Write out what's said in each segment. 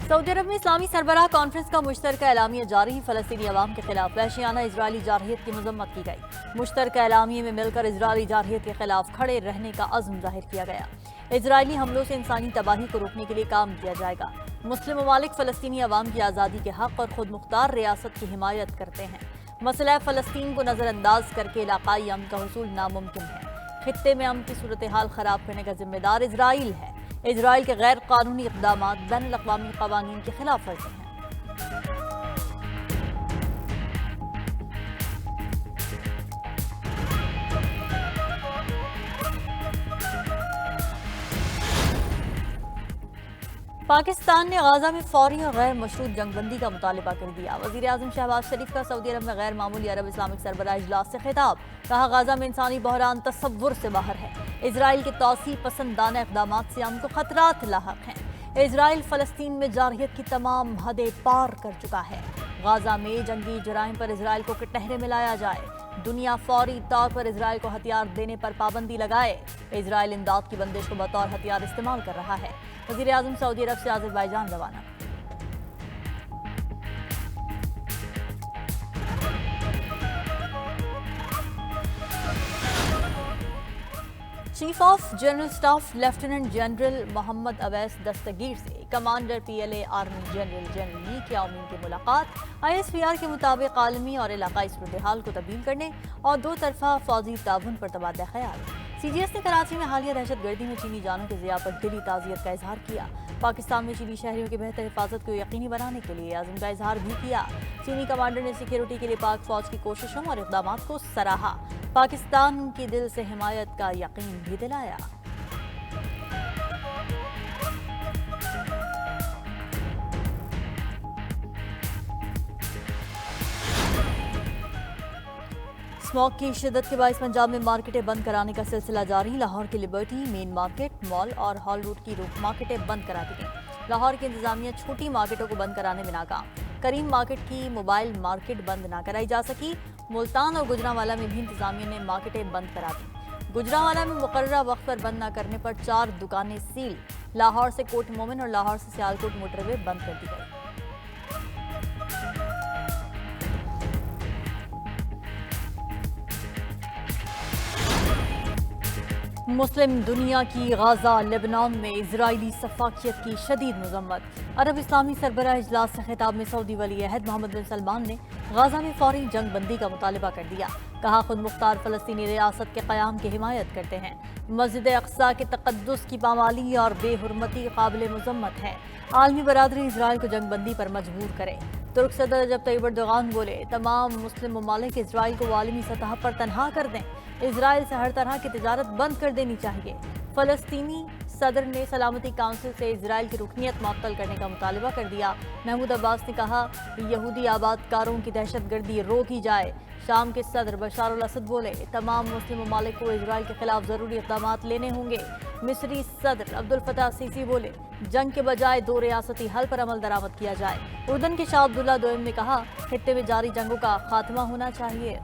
Saudi अरब में इस्लामी सरबराह conference का मुश्तरका एलामिया जारी। फलस्तीनी अवाम के खिलाफ वहशियाना इजरायली जारहियत की मजम्मत की गई। मुश्तरका एलामिया में मिलकर इजरायली जारहियत के खिलाफ खड़े रहने का अज़्म जाहिर किया गया। इजरायली हमलों से इंसानी तबाही को रोकने के लिए काम किया जाएगा। मुस्लिम ममालिक फलस्तीनी अवाम की आज़ादी के हक और खुद मुख्तार रियासत की हिमायत करते हैं। मसला फ़लस्तीन को नज़रअंदाज करके इलाकाई अमन का हुसूल नामुमकिन है। खित्ते में अमन की सूरत हाल ख़राब करने का जिम्मेदार इजराइल है। इजराइल के गैर कानूनी इक़दामात बैनुल-अक़वामी क़वानीन की खिलाफ वर्जी हैं। पाकिस्तान ने गाजा में फौरी और गैर मशरूत जंगबंदी का मुतालबा कर दिया। वज़ीर आज़म शहबाज शरीफ का सऊदी अरब में गैर मामूली अरब इस्लामिक सरबराह इजलास से खिताब। कहा, गाजा में इंसानी बहरान तसव्वुर से बाहर है। इजराइल के तौसीह पसंदाना इक़दामात से हमको खतरात लाहक हैं। इजराइल फ़लस्तीन में जारहियत की तमाम हदें पार कर चुका है। गाजा में जंगी जराइम पर इजराइल को कटहरे में लाया जाए। दुनिया फौरी तौर पर इजराइल को हथियार देने पर पाबंदी लगाए। इजराइल इमदाद की बंदिश को बतौर हथियार इस्तेमाल कर रहा है। वज़ीर आज़म सऊदी अरब से अज़रबैजान रवाना। Chief of general staff lieutenant general Mohammad Awais Dastgir से commander PLA army general Li Qiaoming की मुलाकात। ISPR के मुताबिक आलमी और इलाकाई सूरत हाल को तब्दील करने और दो तरफा फौजी ताउन पर तबादला ख्याल। CGS ने कराची में हालिया दहशत गर्दी में चीनी जानों के ज़िया पर दिली ताज़ियत का इजहार किया। पाकिस्तान में चीनी शहरियों की बेहतर हिफाजत को यकीनी बनाने के लिए आज़म का इजहार भी किया। चीनी कमांडर ने सिक्योरिटी के लिए पाक फौज की कोशिशों और इक़दामात को सराहा। पाकिस्तान की दिल से हिमायत का यकीन भी दिलाया। स्मॉग की शिद्दत के बायस पंजाब में मार्केटें बंद कराने का सिलसिला जारी। लाहौर की लिबर्टी, मेन मार्केट, मॉल और हॉल रूट की मार्केटें बंद करा दी गई। लाहौर की इंतजामिया छोटी मार्केटों को बंद कराने में नाकाम। करीम मार्केट की मोबाइल मार्केट बंद ना कराई जा सकी। मुल्तान और गुजरांवाला में भी इंतजामिया ने मार्केटें बंद करा दी। गुजरांवाला में मुकर्ररा वक्त पर बंद न करने पर 4 दुकानें सील। लाहौर से कोट मोमिन और लाहौर से सियालकोट मोटरवे बंद कर दी गई। मुस्लिम दुनिया की गाजा लेबनान में इजरायली सफाकियत की शदीद मजम्मत। अरब इस्लामी सरबराह इजलास से खिताब में सऊदी वली अहद मोहम्मद बिन सलमान ने गाजा में फौरी जंग बंदी का मुतालबा कर दिया। कहा, खुद मुख्तार फ़लस्तीनी रियासत के क़याम की हिमायत करते हैं। मस्जिद अक़सा के तक़द्दुस की पामाली और बेहुरमती काबिल मजम्मत है। आलमी बरादरी इजराइल को जंग बंदी पर मजबूर करे। तुर्क सदर रजब तय्यिब एर्दोगान बोले, तमाम मुस्लिम ममालिक इजराइल को आलमी सतह पर तनहा कर दें। इजराइल से हर तरह की तिजारत बंद कर देनी चाहिए। फ़लस्तीनी सदर ने सलामती काउंसिल से इजराइल की रुकनीत मुअत्तल करने का मुतालबा कर दिया। महमूद अब्बास ने कहा, यहूदी आबादकारों की दहशत गर्दी रोकी जाए। शाम के सदर बशार अल असद बोले, तमाम मुस्लिम ममालिक को इजराइल के खिलाफ ज़रूरी इक़दामात लेने होंगे। मिस्री सदर अब्दुल फताह सीसी बोले, जंग के बजाय 2 रियासती हल पर अमल दरामद किया जाए। उर्दन के शाह अब्दुल्ला दोयम ने कहा, खित्ते में जारी जंगों का खात्मा होना चाहिए।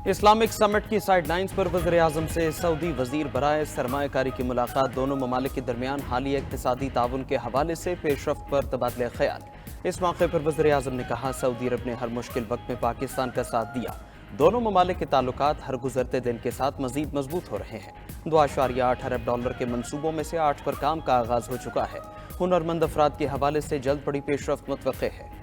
इस्लामिक समिट की साइडलाइंस पर वज़ीर-ए-आज़म से सऊदी वज़ीर बराए सरमायाकारी की मुलाकात। दोनों ममालिक के दरमियान हालिया इक़्तिसादी ताउन के हवाले से पेशरफ्त पर तबादले ख्याल। इस मौके पर वज़ीर-ए-आज़म ने कहा, सऊदी अरब ने हर मुश्किल वक्त में पाकिस्तान का साथ दिया। दोनों ममालिक के ताल्लुकात हर गुजरते दिन के साथ मजीद मजबूत हो रहे हैं। $2.8 अरब के मनसूबों में से 8 पर काम का आगाज हो चुका है। हुनरमंद अफराद के हवाले से जल्द बड़ी पेशरफ्त मुतवक्के है।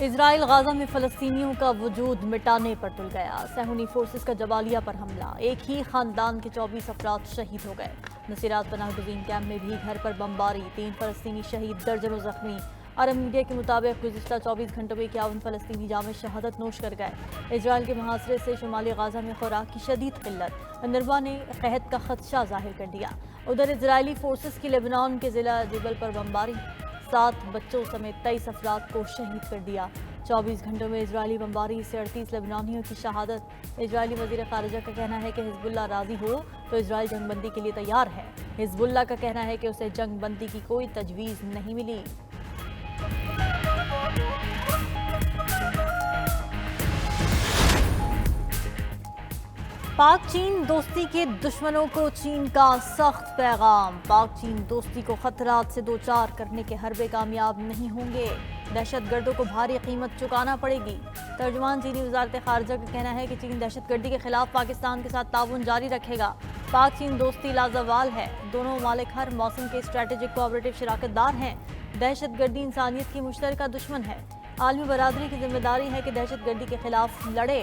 इजराइल गाजा में फ़लस्तीनियों का वजूद मिटाने पर तुल गया। सहूनी फोर्सेस का जबालिया पर हमला। एक ही खानदान के 24 अफराद शहीद हो गए। नसीरात पनाह गुज़ीन कैंप में भी घर पर बमबारी, 3 फ़लस्तीनी शहीद, दर्जनों जख्मी। अरब मीडिया के मुताबिक गुज़िश्ता 24 घंटों में 51 फ़लस्तीनी जामे शहादत नोश कर गए। इजराइल के मुहासरे से शुमाली गाजा में खुराक की शदीद किल्लत। नरवा ने कहत का खदशा जाहिर कर दिया। उधर इजरायली फोर्सेस की लेबनान के ज़िला जिबल पर बमबारी, 7 बच्चों समेत 23 अफराद को शहीद कर दिया। 24 घंटों में इजरायली बमबारी से 38 लेबनानियों की शहादत। इजरायली वजीर खारजा का कहना है कि हिजबुल्लाह राजी हो तो इजराइल जंगबंदी के लिए तैयार है। हिजबुल्लाह का कहना है कि उसे जंगबंदी की कोई तजवीज़ नहीं मिली। पाक चीन दोस्ती के दुश्मनों को चीन का सख्त पैगाम। पाक चीन दोस्ती को खतरात से दो चार करने के हरबे कामयाब नहीं होंगे। दहशतगर्दों को भारी कीमत चुकाना पड़ेगी। तर्जुमान चीनी वजारत खारजा का कहना है कि चीन दहशतगर्दी के खिलाफ पाकिस्तान के साथ ताउन जारी रखेगा। पाक चीन दोस्ती लाजवाल है। दोनों ममालिक हर मौसम के स्ट्रेटेजिक कोऑपरेटिव शराकतदार हैं। दहशतगर्दी इंसानियत की मुश्तरका दुश्मन है। आलमी बरादरी की जिम्मेदारी है कि दहशतगर्दी के खिलाफ लड़े।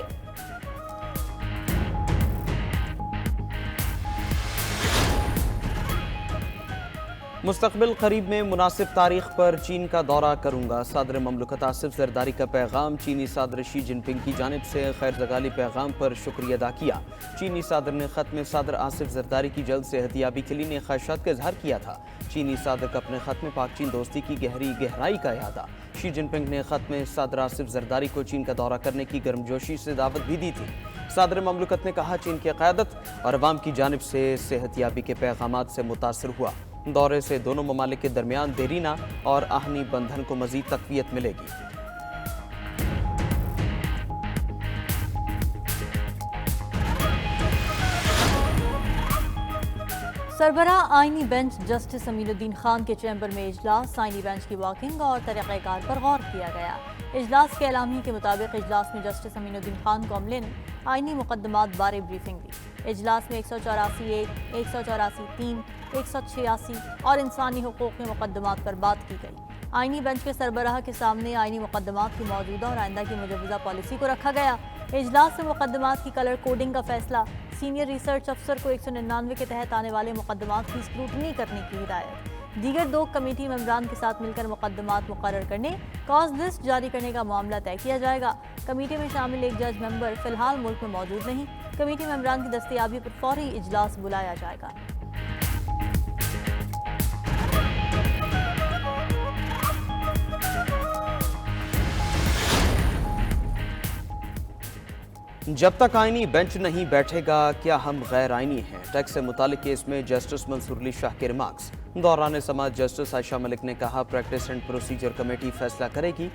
मुस्तकबिल करीब में मुनासिब तारीख पर चीन का दौरा करूंगा। सदर ममलकत आसिफ जरदारी का पैगाम। चीनी सदर शी जिनपिंग की जानिब से खैर जगाली पैगाम पर शुक्रिया अदा किया। चीनी सदर ने खत में सदर आसिफ जरदारी की जल्द सेहतियाबी के लिए ख्वाहिशात का इजहार किया था। चीनी सदर का अपने खत में पाक चीन दोस्ती की गहराई का इरादा। शी जिनपिंग ने खत में सदर आसिफ जरदारी को चीन का दौरा करने की गर्मजोशी से दावत भी दी थी। सदर ममलकत ने कहा चीन की क़यादत और अवाम की जानिब से सेहतियाबी के पैगामात से मुतासर हुआ। दौरे से दोनों ममालिक के दरमियान देरीना और आहनी बंधन को मजीद तक़वियत मिलेगी। सरबराह आईनी बेंच जस्टिस अमीनुद्दीन खान के चैम्बर में इजलास। आईनी बेंच की वर्किंग और तरीक़ाकार पर गौर किया गया। इजलास के एलामी के मुताबिक इजलास में जस्टिस अमीनुद्दीन खान को अमले ने आईनी मुकदमात बारे ब्रीफिंग दी। इजलास में 184(1), 184(3), 186 और इंसानी हुकूक के मुकदमात पर बात की गई। आईनी बेंच के सरबराह के सामने आईनी मुकदमात की मौजूदा और आइंदा की मुजवज़ा पॉलिसी को रखा गया। इजलास में मुकदमात की कलर कोडिंग का फैसला। सीनियर रिसर्च अफसर को 199 के तहत आने वाले मुकदमात की स्क्रूटनी करने की हिदायत। दीगर दो कमेटी मेंबरान के साथ मिलकर मुकदमात मुकर्रर करने, कॉज लिस्ट जारी करने का मामला तय किया जाएगा। कमेटी में शामिल एक जज मेंबर फिलहाल मुल्क में मौजूद नहीं। कमेटी मेंबरान की दस्तयाबी पर फौरी इजलास बुलाया जाएगा। जब तक आईनी बेंच नहीं बैठेगा क्या हम गैर आईनी हैं? टैक्स से मुतालिक केस में जस्टिस मंसूर अली शाह के रिमार्क्स। दौरान समाअत जस्टिस आयशा मलिक ने कहा प्रैक्टिस एंड प्रोसीजर कमेटी फैसला करेगी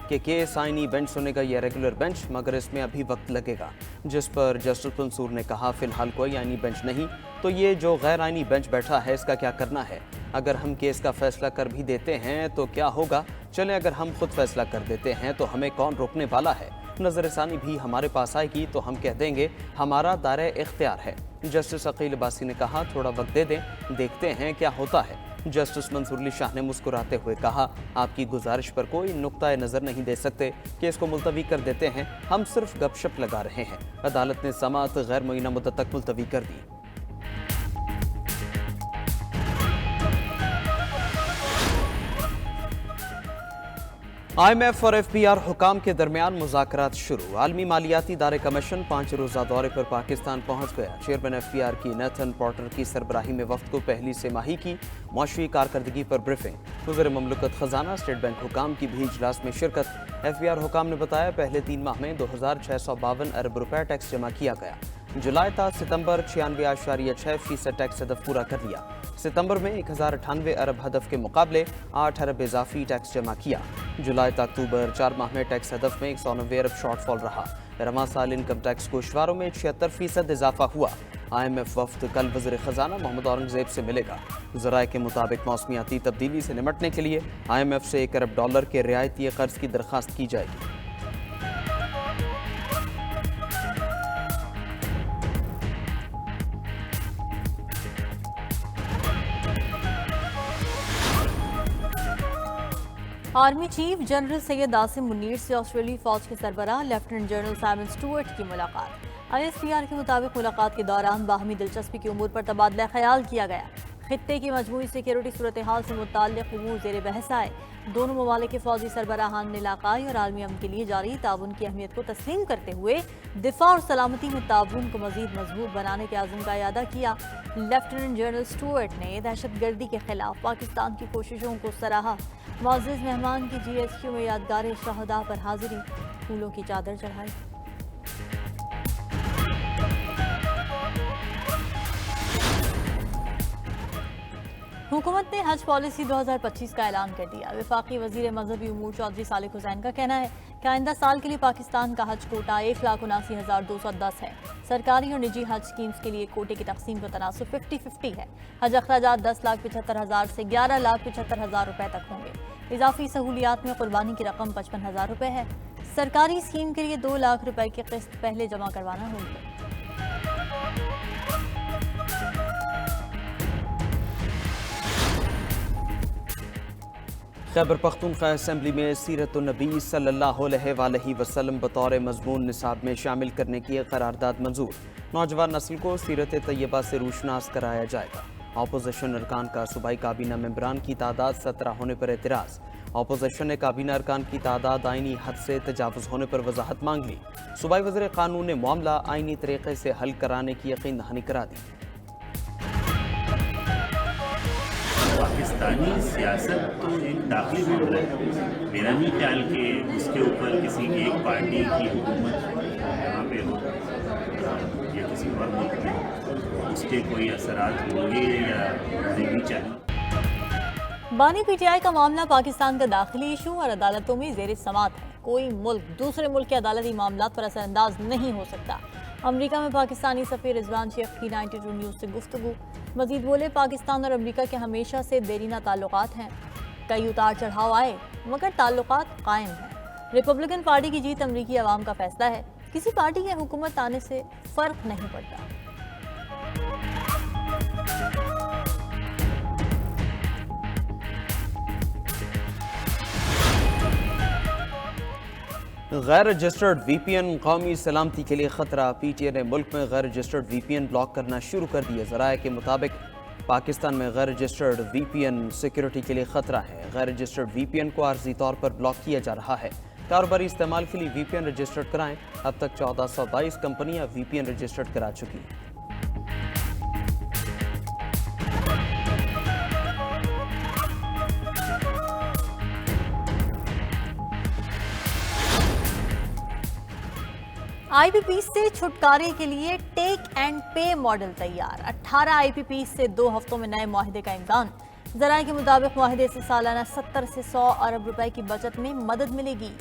कि केस आईनी बेंच सुनेगा या रेगुलर बेंच, मगर इसमें अभी वक्त लगेगा। जिस पर जस्टिस मंसूर ने कहा फिलहाल कोई आईनी बेंच नहीं, तो ये जो गैर आईनी बेंच बैठा है इसका क्या करना है? अगर हम केस का फैसला कर भी देते हैं तो क्या होगा? चलें, अगर हम खुद फैसला कर देते हैं तो हमें कौन रोकने वाला है? नजरसानी भी हमारे पास आएगी तो हम कह देंगे हमारा दायरा इख्तियार है। जस्टिस अकील अब्बासी ने कहा थोड़ा वक्त दे दें, देखते हैं क्या होता है। जस्टिस मंसूर अली शाह ने मुस्कुराते हुए कहा आपकी गुजारिश पर कोई नुक्ता नज़र नहीं दे सकते, केस को मुलतवी कर देते हैं, हम सिर्फ गपशप लगा रहे हैं। अदालत ने समाअत गैर मुअय्यना मुद्दत तक मुलतवी कर दी। IMF और FBR हुकाम के दरमियान मुज़ाकरात शुरू। आलमी मालियाती इदारे कमीशन 5 रोज़ा दौरे पर पाकिस्तान पहुँच गया। चेयरमैन FBR की नेथन पॉर्टर की सरबराही में वफ्द को पहली से माही की मौशवी कारकर्दगी पर ब्रीफिंग। वज़ीर ममलकत खजाना स्टेट बैंक हुकाम की भी इजलास में शिरकत। FBR हुकाम ने बताया पहले 3 माह में 2652 अरब रुपए टैक्स जमा किया गया। जुलाई था सितंबर 96.6% टैक्स हदफ पूरा कर लिया। सितंबर में 1098 अरब हदफ के मुकाबले 8 अरब इजाफी टैक्स जमा किया। जुलाई तक अक्टूबर 4 माह में टैक्स हदफ में 190 अरब शॉर्टफॉल रहा। रवां साल इनकम टैक्स गोशवारों में 76% इजाफा हुआ। IMF वफ्द कल वज़ीर खजाना मोहम्मद औरंगजेब से मिलेगा। ज़राए के मुताबिक मौसमियाती तब्दीली से निमटने के लिए IMF से $1 अरब के रियायती कर्ज की दरख्वास्त की जाएगी। Army chief general Syed Asim Munir से ऑस्ट्रेलियाई फौज के सरबराह लेफ्टिनेंट जनरल साइमन स्टुअर्ट की मुलाकात। ISPR के मुताबिक मुलाकात के दौरान बाहमी दिलचस्पी के उमूर पर तबादला ख्याल किया गया। खित्ते की मजमूई सिक्योरिटी सूरत हाल से मुताल्लिक़ उमूर ज़ेर बहस आए। दोनों ममालिक के फौजी सरबराहान ने इलाक़ाई और आलमी अमन के लिए जारी ताउन की अहमियत को तस्लीम करते हुए दिफा और सलामती में ताउन को मज़ीद मजबूत बनाने के आज़म का इरादा किया। लेफ्टिनेंट जनरल स्टुअर्ट ने दहशतगर्दी के खिलाफ पाकिस्तान की कोशिशों को सराहा। मुअज़्ज़ज़ मेहमान की GSQ में यादगार शहदा पर हाजिरी, फूलों की चादर चढ़ाई। हुकूमत ने हज पॉलिसी 2025 का ऐलान कर दिया। वफाकी वजीर मजहबी उमूर चौधरी सालिक हुसैन का कहना है कि आइंदा साल के लिए पाकिस्तान का हज कोटा 1,79,210 है। सरकारी और निजी हज स्कीम्स के लिए कोटे की तकसीम का तनासुब 50-50 है। हज अखराजात 10,75,000 से 11,75,000 रुपए तक होंगे। इजाफी सहूलियात में कुर्बानी की रकम 55,000 रुपए है। सरकारी स्कीम के लिए 2 लाख रुपए की किस्त पहले जमा करवाना होगी। खैबर पख्तूनख्वा असेंबली में सीरत नबी सल्लल्लाहु अलैहि वसल्लम बतौर मजमून निसाब में शामिल करने की करारदाद मंजूर। नौजवान नस्ल को सीरत तैयबा से रूशनास कराया जाएगा। अपोजिशन अरकान का सूबाई काबीना मेंबरान की तादाद 17 होने पर एतराज़। अपोजिशन ने काबीना अरकान की तादाद आइनी हद से तजावुज़ होने पर वजाहत मांग ली। सूबाई वज़ीर कानून ने मामला आइनी तरीके से हल कराने की यकीन दहानी करा दी। पाकिस्तानी सियासत तो एक दाखिली मामला है। मेरा नहीं ख्याल कि उसके ऊपर किसी एक पार्टी की हुकूमत यहाँ पे हो या किसी और मुल्क में उसके कोई असरात होंगे या नहीं चाहिए। बानी PTI का मामला पाकिस्तान का दाखिली इशू और अदालतों में ज़ेर समात है। कोई मुल्क दूसरे मुल्क के अदालती मामलात पर असरअंदाज नहीं हो सकता। अमरीका में पाकिस्तानी सफ़ीर रिजवान शेख की 92 न्यूज़ से गुफ्तगू। मजीद बोले, पाकिस्तान और अमरीका के हमेशा से देरीना ताल्लुकात हैं। कई उतार चढ़ाव आए मगर ताल्लुकात कायम हैं। रिपब्लिकन पार्टी की जीत अमरीकी अवाम का फैसला है। किसी पार्टी के हुकूमत आने से फ़र्क नहीं पड़ता। गैर रजिस्टर्ड VPN कौमी सलामती के लिए खतरा। PTI ने मुल्क में गैर रजिस्टर्ड VPN ब्लॉक करना शुरू कर दिया। ज़राए के मुताबिक पाकिस्तान में गैर रजिस्टर्ड VPN सिक्योरिटी के लिए खतरा है। गैर रजिस्टर्ड VPN को आर्जी तौर पर ब्लॉक किया जा रहा है। कारोबारी इस्तेमाल के लिए VPN रजिस्टर्ड कराएं। अब तक 1422 कंपनियां VPN रजिस्टर्ड करा चुकी हैं। IPPs से छुटकारे के लिए टेक एंड पे मॉडल तैयार। 18 IPPs से 2 हफ्तों में नए मुआहदे का इम्कान। ज़राए के मुताबिक मुआहदे से सालाना 70 से 100 अरब रुपए की बचत में मदद मिलेगी।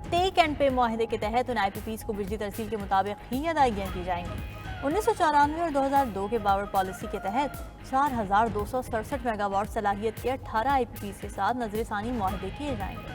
टेक एंड पे मुआहदे के तहत उन IPPs को बिजली तरसील के मुताबिक ही अदायगियाँ की जाएंगी। 1994 और 2002 के पावर पॉलिसी के तहत 4,267 मेगावाट सलाहियत के 18 IPPs के साथ नजरसानी मुआहदे किए जाएंगे।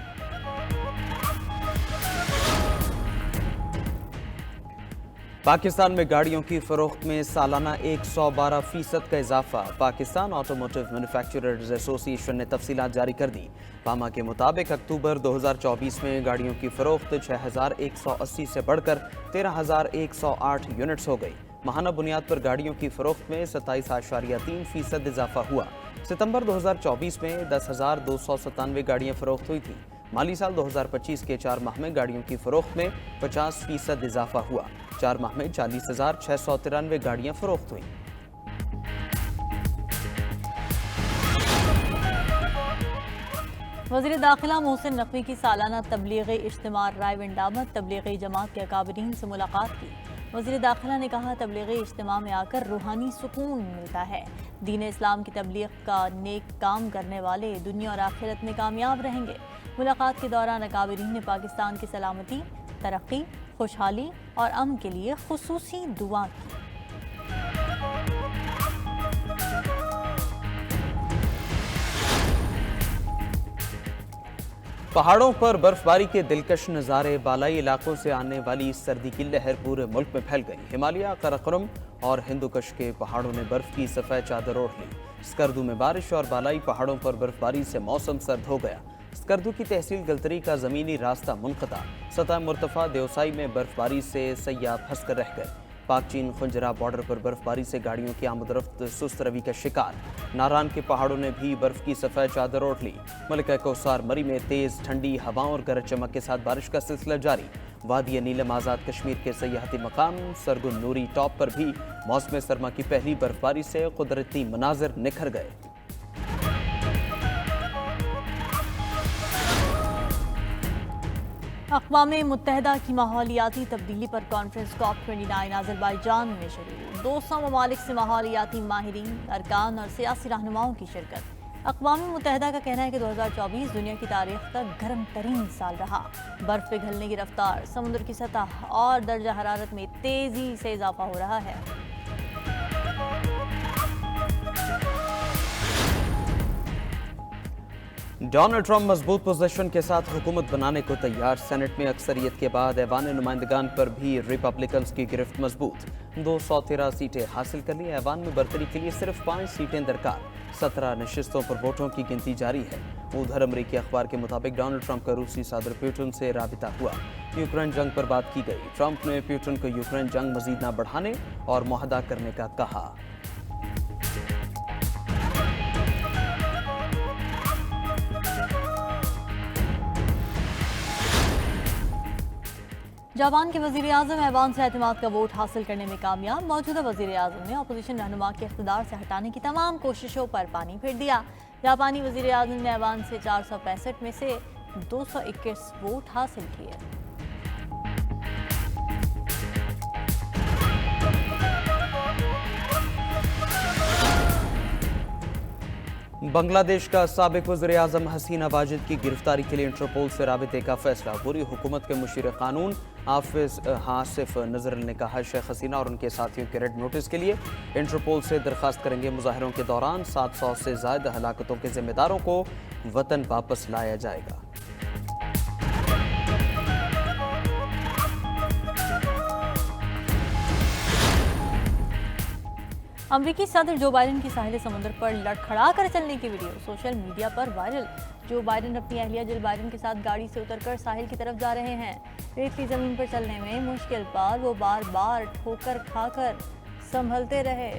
पाकिस्तान में गाड़ियों की फरोख्त में सालाना 112% का इजाफा। पाकिस्तान ऑटोमोटिव मैन्युफैक्चरर्स एसोसिएशन ने तफसीलात जारी कर दी। पामा के मुताबिक अक्टूबर 2024 में गाड़ियों की फरोख्त 6,180 से बढ़कर 13,108 यूनिट्स हो गई। माहाना बुनियाद पर गाड़ियों की फरोख्त में 27.3% इजाफा हुआ। सितंबर 2024 में 10,297 गाड़ियाँ फरोख्त हुई थी। माली साल 2025 के 4 माह में गाड़ियों की फरोख्त में 50% इजाफा हुआ। 4 माह में 40,693 गाड़ियां फरोख्त हुई। वज़ीर दाखिला मोहसिन नकवी की सालाना तबलीगी इज्तिमा राय विंडामत तबलीगी जमात के अकाबरीन से मुलाकात की। वज़ीर दाखिला ने कहा, तबलीगी इज्तिमा में आकर रूहानी सुकून मिलता है। दीन इस्लाम की तबलीग का नेक काम करने वाले दुनिया और आखिरत में कामयाब रहेंगे। मुलाकात के दौरान अकाबरीन ने पाकिस्तान की सलामती, तरक्की, खुशहाली और अमन के लिए खुसूसी दुआ की। पहाड़ों पर बर्फबारी के दिलकश नज़ारे। बालाई इलाकों से आने वाली सर्दी की लहर पूरे मुल्क में फैल गई। हिमालय, कराकोरम और हिंदुकुश के पहाड़ों ने बर्फ की सफ़ेद चादर ओढ़ ली। स्कर्दू में बारिश और बालाई पहाड़ों पर बर्फबारी से मौसम सर्द हो गया। स्कर्दू की तहसील गलतरी का ज़मीनी रास्ता मुनक़ता। सतह मुर्तफ़ा देवसाई में बर्फबारी से सयाह फंस कर रह गए। पाक चीन खुंजरा बॉर्डर पर बर्फबारी से गाड़ियों की आमदरफ्त सुस्त रवि का शिकार। नारान के पहाड़ों ने भी बर्फ की सफ़ेद चादर ओढ़ ली। मलिका कौसार मरी में तेज ठंडी हवाओं और गरज चमक के साथ बारिश का सिलसिला जारी। वादी नीलम आज़ाद कश्मीर के सयाहती मकाम सरगुन नूरी टॉप पर भी मौसम सरमा की पहली बर्फबारी से कुदरती मनाजिर निखर गए। अक़वाम मुत्तहिदा की माहौलियाती तब्दीली पर कॉन्फ्रेंस COP29 अज़रबैजान में शुरू। 200 ममालिक से माहौलियाती माहिरीन, अरकान और सियासी रहनुमाओं की शिरकत। अक़वाम मुत्तहिदा का कहना है कि 2024 दुनिया की तारीख का गर्म तरीन साल रहा। बर्फ़ पिघलने की रफ्तार, समुद्र की सतह और दर्जा हरारत में तेज़ी से इजाफा हो रहा है। डोनाल्ड ट्रंप मजबूत पोजीशन के साथ हुकूमत बनाने को तैयार। सेनेट में अक्सरियत के बाद ऐवान नुमाइंदगान पर भी रिपब्लिकन्स की गिरफ्त मजबूत। 213 सीटें हासिल कर ली। ऐवान में बरतरी के लिए सिर्फ 5 सीटें दरकार। 17 नशिस्तों पर वोटों की गिनती जारी है। उधर अमरीकी अखबार के मुताबिक डोनाल्ड ट्रंप का रूसी सदर पुतिन से राबिता हुआ। यूक्रेन जंग पर बात की गई। ट्रंप ने पुतिन को यूक्रेन जंग मजीद न बढ़ाने और मुआहदा करने का कहा। जापान के वज़ीर आज़म ऐवान से एतमाद का वोट हासिल करने में कामयाब। मौजूदा वज़ीर आज़म ने अपोजिशन रहनुमा के इक़्तिदार से हटाने की तमाम कोशिशों पर पानी फेर दिया। जापानी वज़ीर आज़म ने ऐवान से 465 में से 221 वोट हासिल किए। बांग्लादेश का साबिक वज़ीर आज़म हसीना वाजिद की गिरफ्तारी के लिए इंटरपोल से राबिते का फैसला। पूरी हुकूमत के मुशीर कानून हाफिज हासिफ नजर ने कहा शेख हसीना और उनके साथियों के रेड नोटिस के लिए इंटरपोल से दरखास्त करेंगे। मुजाहरों के दौरान 700 से ज़ायद हलाकतों के जिम्मेदारों को वतन वापस लाया जाएगा। अमरीकी सदर जो बाइडन की साहिल समुद्र पर लड़खड़ा कर चलने की वीडियो सोशल मीडिया पर वायरल। जो बाइडन अपनी अहलिया जिल बाइडन के साथ गाड़ी से उतरकर साहिल की तरफ जा रहे हैं। रेतली ज़मीन पर चलने में मुश्किल पार वो बार बार ठोकर खाकर संभलते रहे।